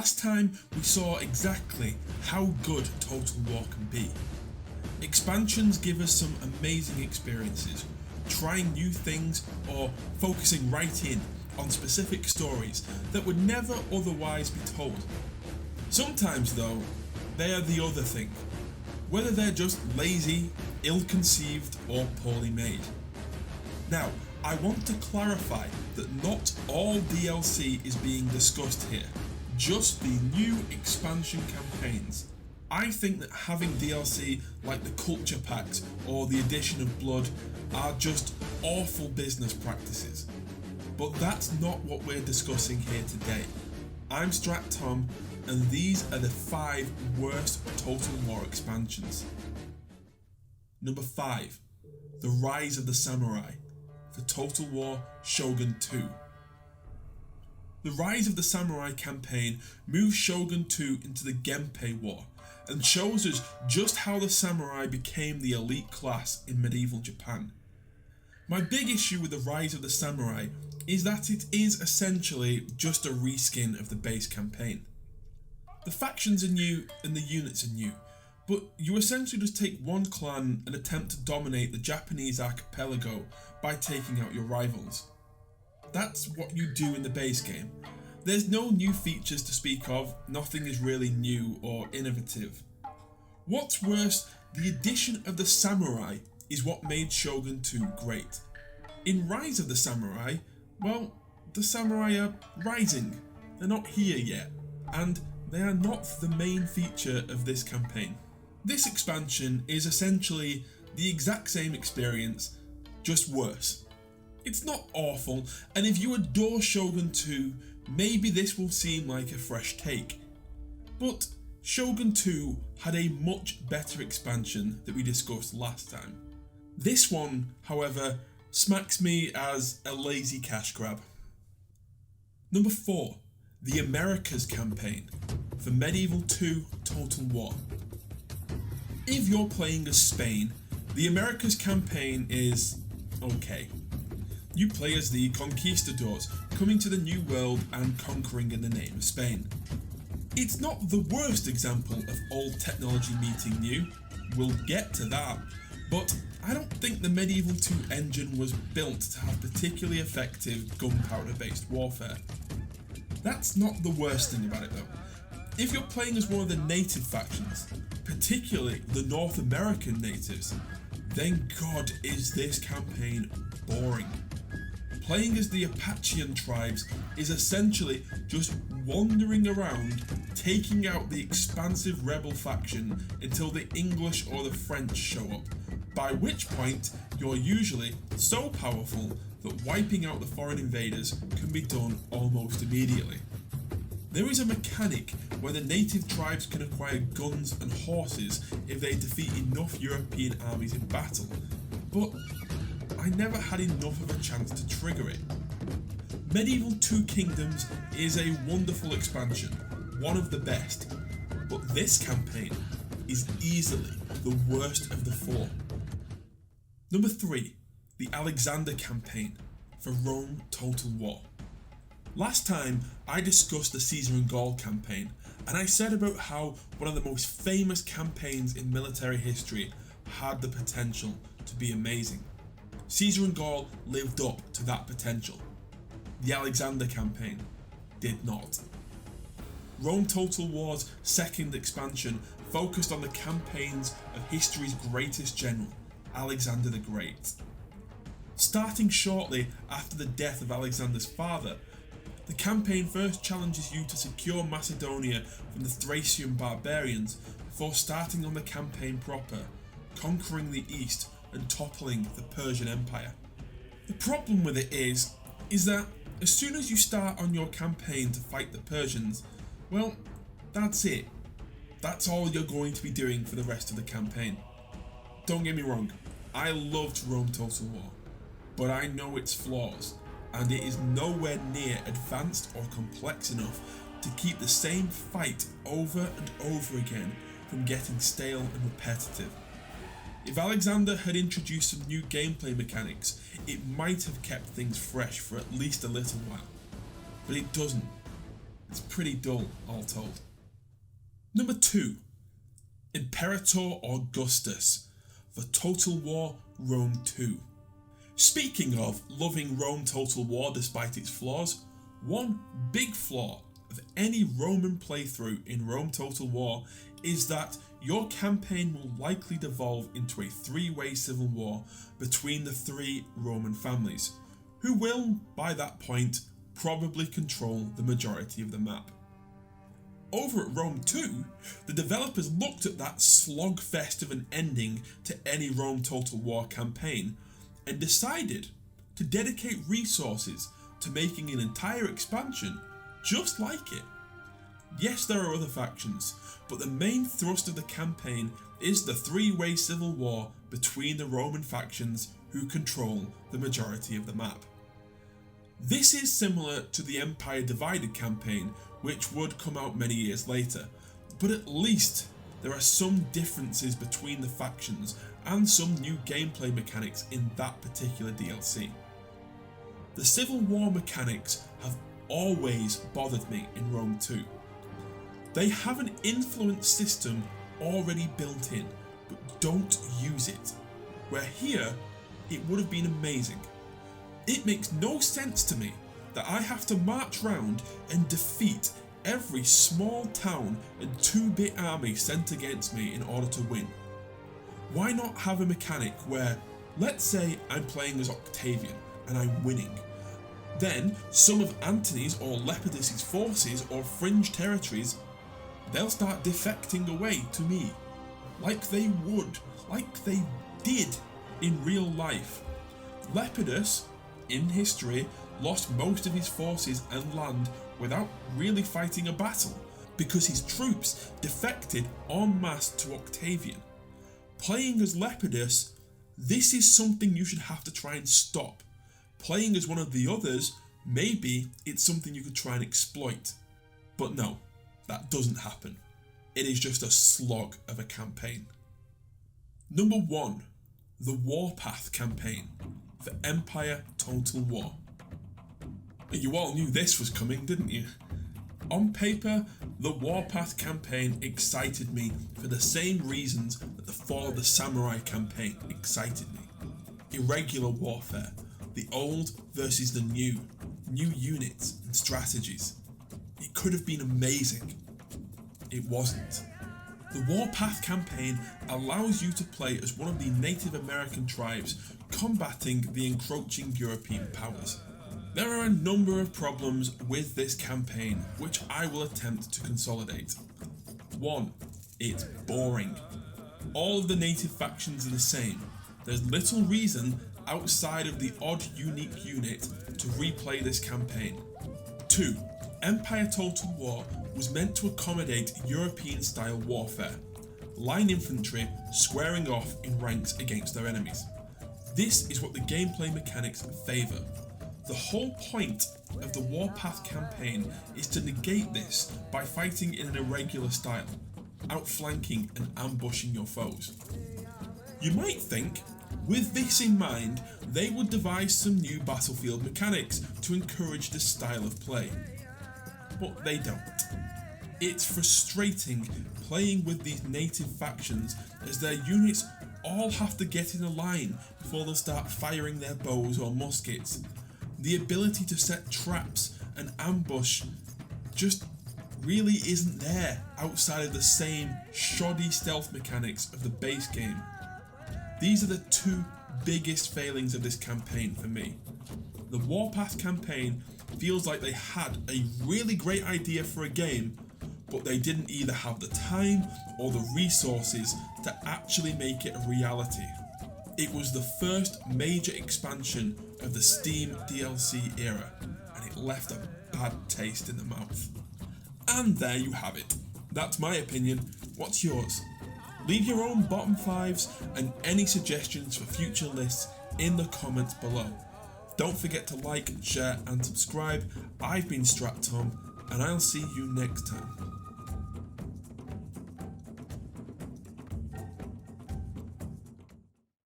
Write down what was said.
Last time we saw exactly how good Total War can be. Expansions give us some amazing experiences, trying new things or focusing right in on specific stories that would never otherwise be told. Sometimes though, they are the other thing, whether they're just lazy, ill-conceived or poorly made. Now, I want to clarify that not all DLC is being discussed here, just the new expansion campaigns. I think that having DLC like the culture packs or the addition of blood are just awful business practices. But that's not what we're discussing here today. I'm Strat Tom, and these are the 5 worst Total War expansions. Number 5. The Rise of the Samurai for Total War Shogun 2. The Rise of the Samurai campaign moves Shogun 2 into the Genpei War and shows us just how the samurai became the elite class in medieval Japan. My big issue with the Rise of the Samurai is that it is essentially just a reskin of the base campaign. The factions are new and the units are new, but you essentially just take one clan and attempt to dominate the Japanese archipelago by taking out your rivals. That's what you do in the base game. There's no new features to speak of, nothing is really new or innovative. What's worse, the addition of the samurai is what made Shogun 2 great. In Rise of the Samurai, well, the samurai are rising, they're not here yet, and they are not the main feature of this campaign. This expansion is essentially the exact same experience, just worse. It's not awful, and if you adore Shogun 2, maybe this will seem like a fresh take. But Shogun 2 had a much better expansion that we discussed last time. This one, however, smacks me as a lazy cash grab. Number 4. The Americas campaign for Medieval 2 Total War. If you're playing as Spain, the Americas campaign is okay. You play as the conquistadors, coming to the New World and conquering in the name of Spain. It's not the worst example of old technology meeting new, we'll get to that, but I don't think the Medieval 2 engine was built to have particularly effective gunpowder based warfare. That's not the worst thing about it though. If you're playing as one of the native factions, particularly the North American natives, then God is this campaign boring. Playing as the Apachean tribes is essentially just wandering around, taking out the expansive rebel faction until the English or the French show up, by which point you're usually so powerful that wiping out the foreign invaders can be done almost immediately. There is a mechanic where the native tribes can acquire guns and horses if they defeat enough European armies in battle, but I never had enough of a chance to trigger it. Medieval 2 Kingdoms is a wonderful expansion, one of the best, but this campaign is easily the worst of the 4. Number 3. The Alexander campaign for Rome Total War. Last time I discussed the Caesar and Gaul campaign, and I said about how one of the most famous campaigns in military history had the potential to be amazing. Caesar and Gaul lived up to that potential. The Alexander campaign did not. Rome Total War's second expansion focused on the campaigns of history's greatest general, Alexander the Great. Starting shortly after the death of Alexander's father, the campaign first challenges you to secure Macedonia from the Thracian barbarians before starting on the campaign proper, conquering the east and toppling the Persian Empire. The problem with it is that as soon as you start on your campaign to fight the Persians, well, that's it. That's all you're going to be doing for the rest of the campaign. Don't get me wrong, I loved Rome Total War, but I know its flaws, and it is nowhere near advanced or complex enough to keep the same fight over and over again from getting stale and repetitive. If Alexander had introduced some new gameplay mechanics, it might have kept things fresh for at least a little while, but it doesn't. It's pretty dull, all told. Number 2. Imperator Augustus for Total War Rome 2. Speaking of loving Rome Total War despite its flaws, one big flaw of any Roman playthrough in Rome Total War is that your campaign will likely devolve into a 3-way civil war between the 3 Roman families, who will, by that point, probably control the majority of the map. Over at Rome 2, the developers looked at that slogfest of an ending to any Rome Total War campaign and decided to dedicate resources to making an entire expansion just like it. Yes, there are other factions, but the main thrust of the campaign is the 3-way civil war between the Roman factions who control the majority of the map. This is similar to the Empire Divided campaign, which would come out many years later, but at least there are some differences between the factions and some new gameplay mechanics in that particular DLC. The Civil War mechanics have always bothered me in Rome 2. They have an influence system already built in, but don't use it, where here it would have been amazing. It makes no sense to me that I have to march round and defeat every small town and 2-bit army sent against me in order to win. Why not have a mechanic where, let's say I'm playing as Octavian and I'm winning, then some of Antony's or Lepidus' forces or fringe territories, they'll start defecting away to me, like they did in real life. Lepidus, in history, lost most of his forces and land without really fighting a battle, because his troops defected en masse to Octavian. Playing as Lepidus, this is something you should have to try and stop. Playing as one of the others, maybe it's something you could try and exploit. But no, that doesn't happen. It is just a slog of a campaign. Number 1, the Warpath campaign for Empire Total War. You all knew this was coming, didn't you? On paper, the Warpath campaign excited me for the same reasons that the Fall of the Samurai campaign excited me. Irregular warfare, the old versus the new units and strategies. It could have been amazing. It wasn't. The Warpath campaign allows you to play as one of the Native American tribes combating the encroaching European powers. There are a number of problems with this campaign, which I will attempt to consolidate. 1. It's boring. All of the native factions are the same. There's little reason outside of the odd unique unit to replay this campaign. 2. Empire Total War was meant to accommodate European-style warfare. Line infantry squaring off in ranks against their enemies. This is what the gameplay mechanics favour. The whole point of the Warpath campaign is to negate this by fighting in an irregular style, outflanking and ambushing your foes. You might think, with this in mind, they would devise some new battlefield mechanics to encourage this style of play. But they don't. It's frustrating playing with these native factions as their units all have to get in a line before they'll start firing their bows or muskets. The ability to set traps and ambush just really isn't there outside of the same shoddy stealth mechanics of the base game. These are the 2 biggest failings of this campaign for me. The Warpath campaign feels like they had a really great idea for a game, but they didn't either have the time or the resources to actually make it a reality. It was the first major expansion of the Steam DLC era, and it left a bad taste in the mouth. And there you have it. That's my opinion. What's yours? Leave your own bottom 5s and any suggestions for future lists in the comments below. Don't forget to like, share and subscribe. I've been Strat Tom, and I'll see you next time.